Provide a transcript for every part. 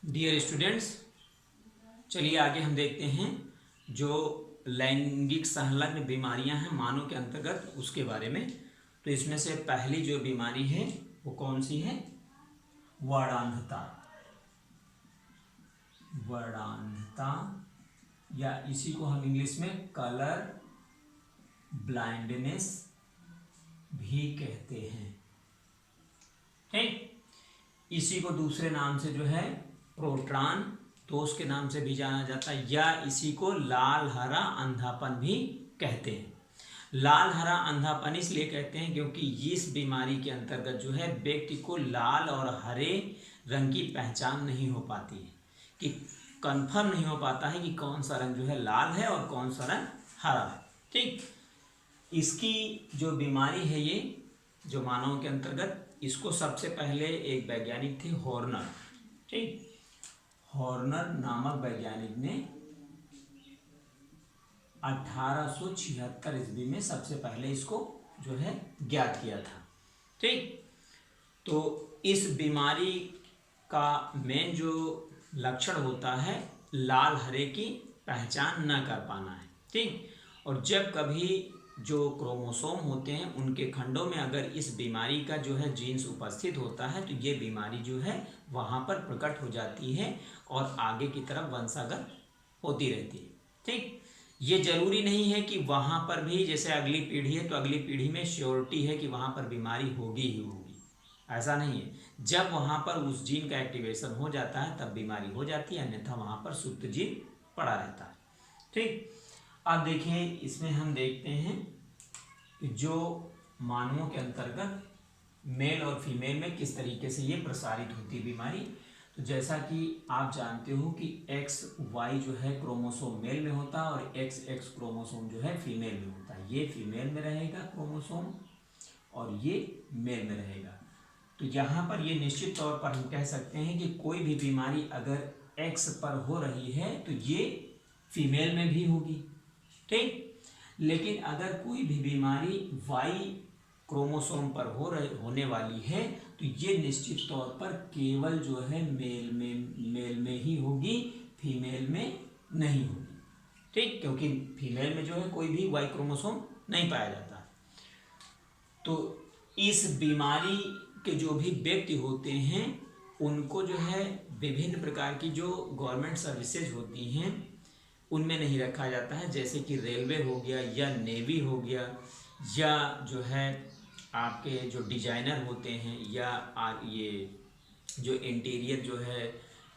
Dear students, चलिए आगे हम देखते हैं जो लैंगिक संलग्न बीमारियां हैं मानव के अंतर्गत उसके बारे में। तो इसमें से पहली जो बीमारी है वो कौन सी है? वर्णांधता। वर्णांधता या इसी को हम इंग्लिश में कलर ब्लाइंडनेस भी कहते हैं। ठीक, इसी को दूसरे नाम से जो है प्रोट्रान दोष के नाम से भी जाना जाता है, या इसी को लाल हरा अंधापन भी कहते हैं। लाल हरा अंधापन इसलिए कहते हैं क्योंकि इस बीमारी के अंतर्गत जो है व्यक्ति को लाल और हरे रंग की पहचान नहीं हो पाती है, कि कंफर्म नहीं हो पाता है कि कौन सा रंग जो है लाल है और कौन सा रंग हरा है। ठीक, इसकी जो बीमारी है ये जो मानव के अंतर्गत, इसको सबसे पहले एक वैज्ञानिक थे हॉर्नर। ठीक, हॉर्नर नामक वैज्ञानिक ने 1876 ईस्वी में सबसे पहले इसको जो है ज्ञात किया था। ठीक, तो इस बीमारी का मेन जो लक्षण होता है लाल हरे की पहचान न कर पाना है। ठीक, और जब कभी जो क्रोमोसोम होते हैं उनके खंडों में अगर इस बीमारी का जो है जीन्स उपस्थित होता है तो ये बीमारी जो है वहाँ पर प्रकट हो जाती है और आगे की तरफ वंशागत होती रहती है। ठीक, ये जरूरी नहीं है कि वहाँ पर भी जैसे अगली पीढ़ी है तो अगली पीढ़ी में श्योरिटी है कि वहाँ पर बीमारी होगी ही होगी, ऐसा नहीं है। जब वहाँ पर उस जीन का एक्टिवेशन हो जाता है तब बीमारी हो जाती है, अन्यथा वहाँ पर सुप्त जीन पड़ा रहता है। ठीक, अब देखिए इसमें हम देखते हैं कि जो मानवों के अंतर्गत मेल और फीमेल में किस तरीके से ये प्रसारित होती है बीमारी। तो जैसा कि आप जानते हो कि XY जो है क्रोमोसोम मेल में होता है और XX क्रोमोसोम जो है फीमेल में होता है। ये फीमेल में रहेगा क्रोमोसोम और ये मेल में रहेगा। तो यहाँ पर ये निश्चित तौर पर हम कह सकते हैं कि कोई भी बीमारी अगर X पर हो रही है तो ये फीमेल में भी होगी। ठीक, लेकिन अगर कोई भी बीमारी Y क्रोमोसोम पर होने वाली है तो ये निश्चित तौर पर केवल जो है मेल में ही होगी, फीमेल में नहीं होगी। ठीक, क्योंकि फीमेल में जो है कोई भी Y क्रोमोसोम नहीं पाया जाता। तो इस बीमारी के जो भी व्यक्ति होते हैं उनको जो है विभिन्न प्रकार की जो गवर्नमेंट सर्विसेज होती हैं उनमें नहीं रखा जाता है, जैसे कि रेलवे हो गया या नेवी हो गया, या जो है आपके जो डिजाइनर होते हैं, या ये जो इंटीरियर जो है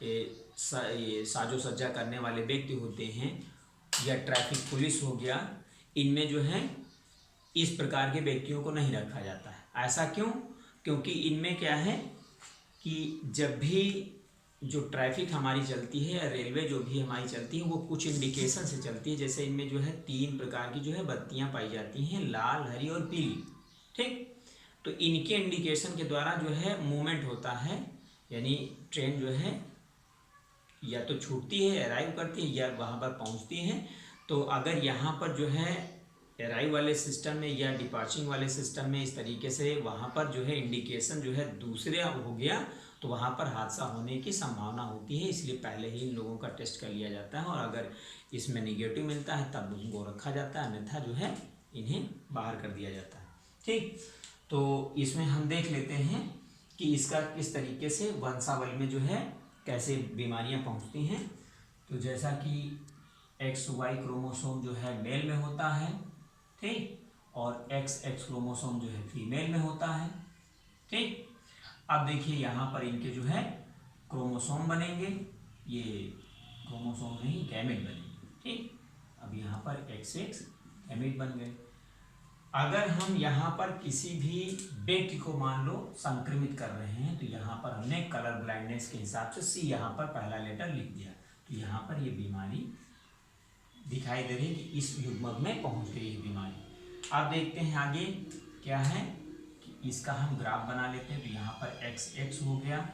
ये साजो सज्जा करने वाले व्यक्ति होते हैं, या ट्रैफिक पुलिस हो गया, इनमें जो है इस प्रकार के व्यक्तियों को नहीं रखा जाता है। ऐसा क्यों? क्योंकि इनमें क्या है कि जब भी जो ट्रैफिक हमारी चलती है या रेलवे जो भी हमारी चलती है वो कुछ इंडिकेशन से चलती है। जैसे इनमें जो है 3 प्रकार की जो है बत्तियां पाई जाती हैं, लाल, हरी और पीली। ठीक, तो इनके इंडिकेशन के द्वारा जो है मूवमेंट होता है, यानी ट्रेन जो है या तो छूटती है, अराइव करती है, या वहाँ पर पहुँचती है। तो अगर यहाँ पर जो है अराइव वाले सिस्टम में या डिपार्चिंग वाले सिस्टम में इस तरीके से वहाँ पर जो है इंडिकेशन जो है दूसरे हो गया तो वहाँ पर हादसा होने की संभावना होती है। इसलिए पहले ही इन लोगों का टेस्ट कर लिया जाता है और अगर इसमें निगेटिव मिलता है तब उनको रखा जाता है, अन्यथा जो है इन्हें बाहर कर दिया जाता है। ठीक, तो इसमें हम देख लेते हैं कि इसका किस तरीके से वंशावली में जो है कैसे बीमारियाँ पहुँचती हैं। तो जैसा कि XY क्रोमोसोम जो है मेल में होता है, ठीक, और XX क्रोमोसोम जो है फीमेल में होता है। ठीक, अब देखिए यहाँ पर इनके जो है क्रोमोसोम बनेंगे, ये क्रोमोसोम नहीं गैमेट बनेंगे। ठीक, अब यहाँ पर XX गैमेट बन गए। अगर हम यहाँ पर किसी भी व्यक्ति को मान लो संक्रमित कर रहे हैं तो यहाँ पर हमने कलर ब्लाइंडनेस के हिसाब से C यहाँ पर पहला लेटर लिख दिया, तो यहाँ पर ये बीमारी दिखाई दे रही है कि इस युग्मक में पहुँच गई है बीमारी। अब देखते हैं आगे क्या है कि इसका हम ग्राफ बना लेते हैं। तो यहाँ पर XX हो गया,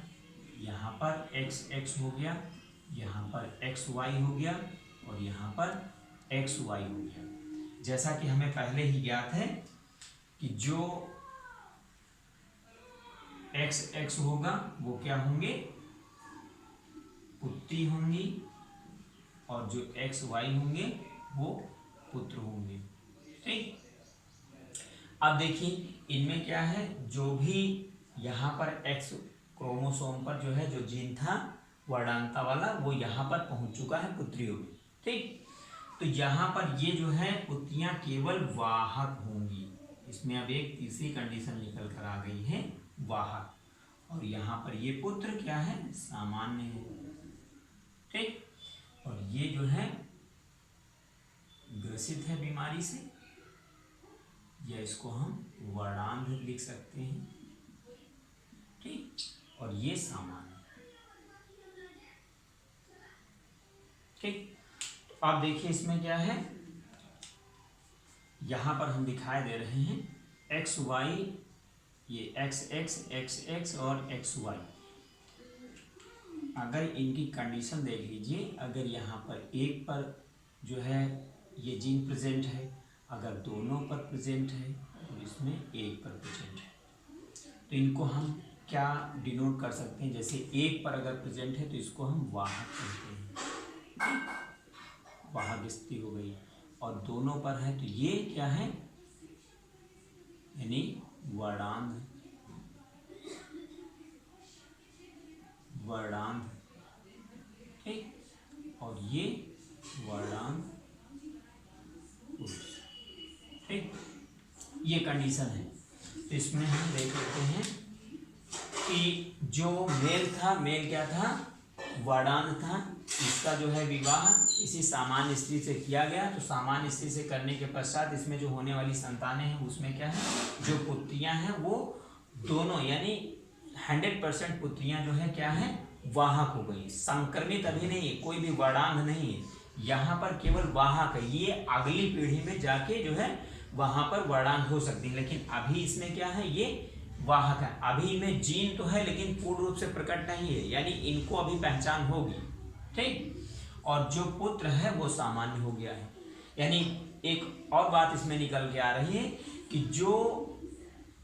यहाँ पर XX हो गया, यहाँ पर XY हो गया और यहाँ पर XY हो गया। जैसा कि हमें पहले ही ज्ञात है कि जो XX होगा वो क्या होंगे, पुत्री होंगी और जो एक्स वाई होंगे वो पुत्र होंगे। ठीक, अब देखिए इनमें क्या है, जो भी यहाँ पर एक्स क्रोमोसोम पर जो है जो जीन था वर्णांता वाला वो यहाँ पर पहुंच चुका है पुत्रियों में। ठीक, तो यहाँ पर ये जो है पुत्रियां केवल वाहक होंगी। इसमें अब एक तीसरी कंडीशन निकल कर आ गई है, वाहक, और यहाँ पर ये पुत्र क्या है, सामान्य है। ठीक, और ये जो है ग्रसित है बीमारी से, या इसको हम वर्णांध लिख सकते हैं। ठीक, और ये सामान्य। ठीक, तो आप देखिए इसमें क्या है, यहां पर हम दिखाई दे रहे हैं एक्स वाई, ये एक्स एक्स एक्स एक्स और एक्स वाई। अगर इनकी कंडीशन देख लीजिए, अगर यहाँ पर एक पर जो है ये जीन प्रेजेंट है, अगर दोनों पर प्रेजेंट है तो इसमें एक पर प्रेजेंट है, तो इनको हम क्या डिनोट कर सकते हैं, जैसे एक पर अगर प्रेजेंट है तो इसको हम वाहक कहते हैं, वाहक स्थिति हो गई, और दोनों पर है तो ये क्या है, यानी वर्णांध, वर्णांध। ठीक, और ये वर्णांध पुरुष। ठीक, ये कंडीशन है। तो इसमें हम देख लेते हैं कि जो मेल था, मेल क्या था, वर्णांध था, इसका जो है विवाह इसी सामान्य स्त्री से किया गया। तो सामान्य स्त्री से करने के पश्चात इसमें जो होने वाली संतानें हैं उसमें क्या है, जो पुत्रियां हैं वो दोनों यानी 100% पुत्रियां जो है क्या है, वाहक हो गई। संक्रमित अभी नहीं है, कोई भी वर्णांध नहीं है, यहाँ पर केवल वाहक है। ये अगली पीढ़ी में जाके जो है वहां पर वर्णांध हो सकती है, लेकिन अभी इसमें क्या है, ये वाहक है। अभी इनमें जीन तो है लेकिन पूर्ण रूप से प्रकट नहीं है, यानी इनको अभी पहचान होगी। ठीक, और जो पुत्र है वो सामान्य हो गया है। यानी एक और बात इसमें निकल के आ रही है कि जो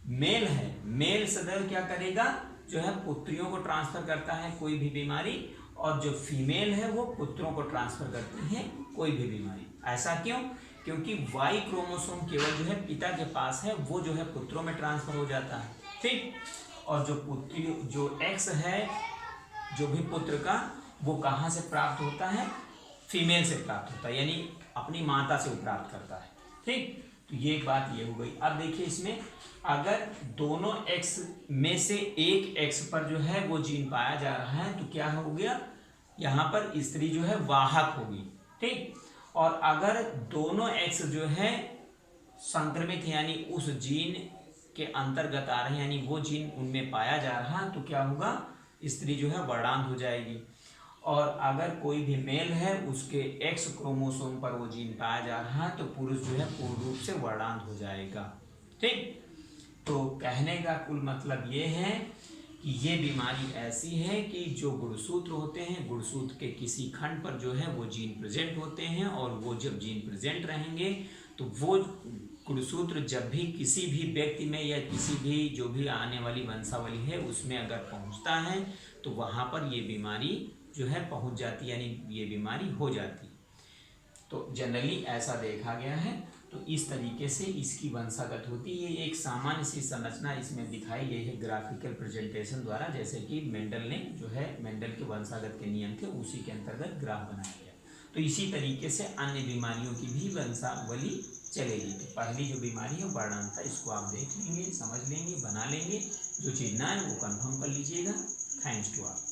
मेल है, मेल सदैव क्या करेगा, जो है पुत्रियों को ट्रांसफर करता है कोई भी बीमारी, और जो फीमेल है वो पुत्रों को ट्रांसफर करती है कोई भी बीमारी। ऐसा क्यों, क्योंकि वाई क्रोमोसोम केवल जो है पिता के पास है, वो जो है पुत्रों में ट्रांसफर हो जाता है। ठीक, और जो पुत्री जो एक्स है जो भी पुत्र का, वो कहाँ से प्राप्त होता है, फीमेल से प्राप्त होता है, यानी अपनी माता से वो प्राप्त करता है। ठीक, तो ये एक बात ये हो गई। अब देखिए इसमें अगर दोनों एक्स में से एक एक्स पर जो है वो जीन पाया जा रहा है तो क्या हो गया, यहाँ पर स्त्री जो है वाहक होगी। ठीक, और अगर दोनों एक्स जो है संक्रमित है यानी उस जीन के अंतर्गत आ रहे हैं, यानी वो जीन उनमें पाया जा रहा है, तो क्या होगा, स्त्री जो है वर्णांध हो जाएगी। और अगर कोई भी मेल है उसके एक्स क्रोमोसोम पर वो जीन पाया जा रहा है तो पुरुष जो है पूर्ण रूप से वर्णांध हो जाएगा। ठीक, तो कहने का कुल मतलब ये है कि ये बीमारी ऐसी है कि जो गुणसूत्र होते हैं, गुणसूत्र के किसी खंड पर जो है वो जीन प्रेजेंट होते हैं, और वो जब जीन प्रेजेंट रहेंगे तो वो गुणसूत्र जब भी किसी भी व्यक्ति में या किसी भी जो भी आने वाली वंशावली है उसमें अगर पहुंचता है तो वहां पर ये बीमारी जो है पहुंच जाती है, यानी ये बीमारी हो जाती। तो जनरली ऐसा देखा गया है। तो इस तरीके से इसकी वंशागत होती है। ये एक सामान्य सी संरचना इसमें दिखाई गई है ग्राफिकल प्रेजेंटेशन द्वारा, जैसे कि मेंडल ने जो है मेंडल के वंशागत के नियम थे उसी के अंतर्गत ग्राफ बनाया गया। तो इसी तरीके से अन्य बीमारियों की भी वंशावली चलेगी। तो पहली जो बीमारी है वर्णांधता, इसको आप देख लेंगे, समझ लेंगे, बना लेंगे। जो चीज़ ना है वो कंफर्म कर लीजिएगा। Thanks to all.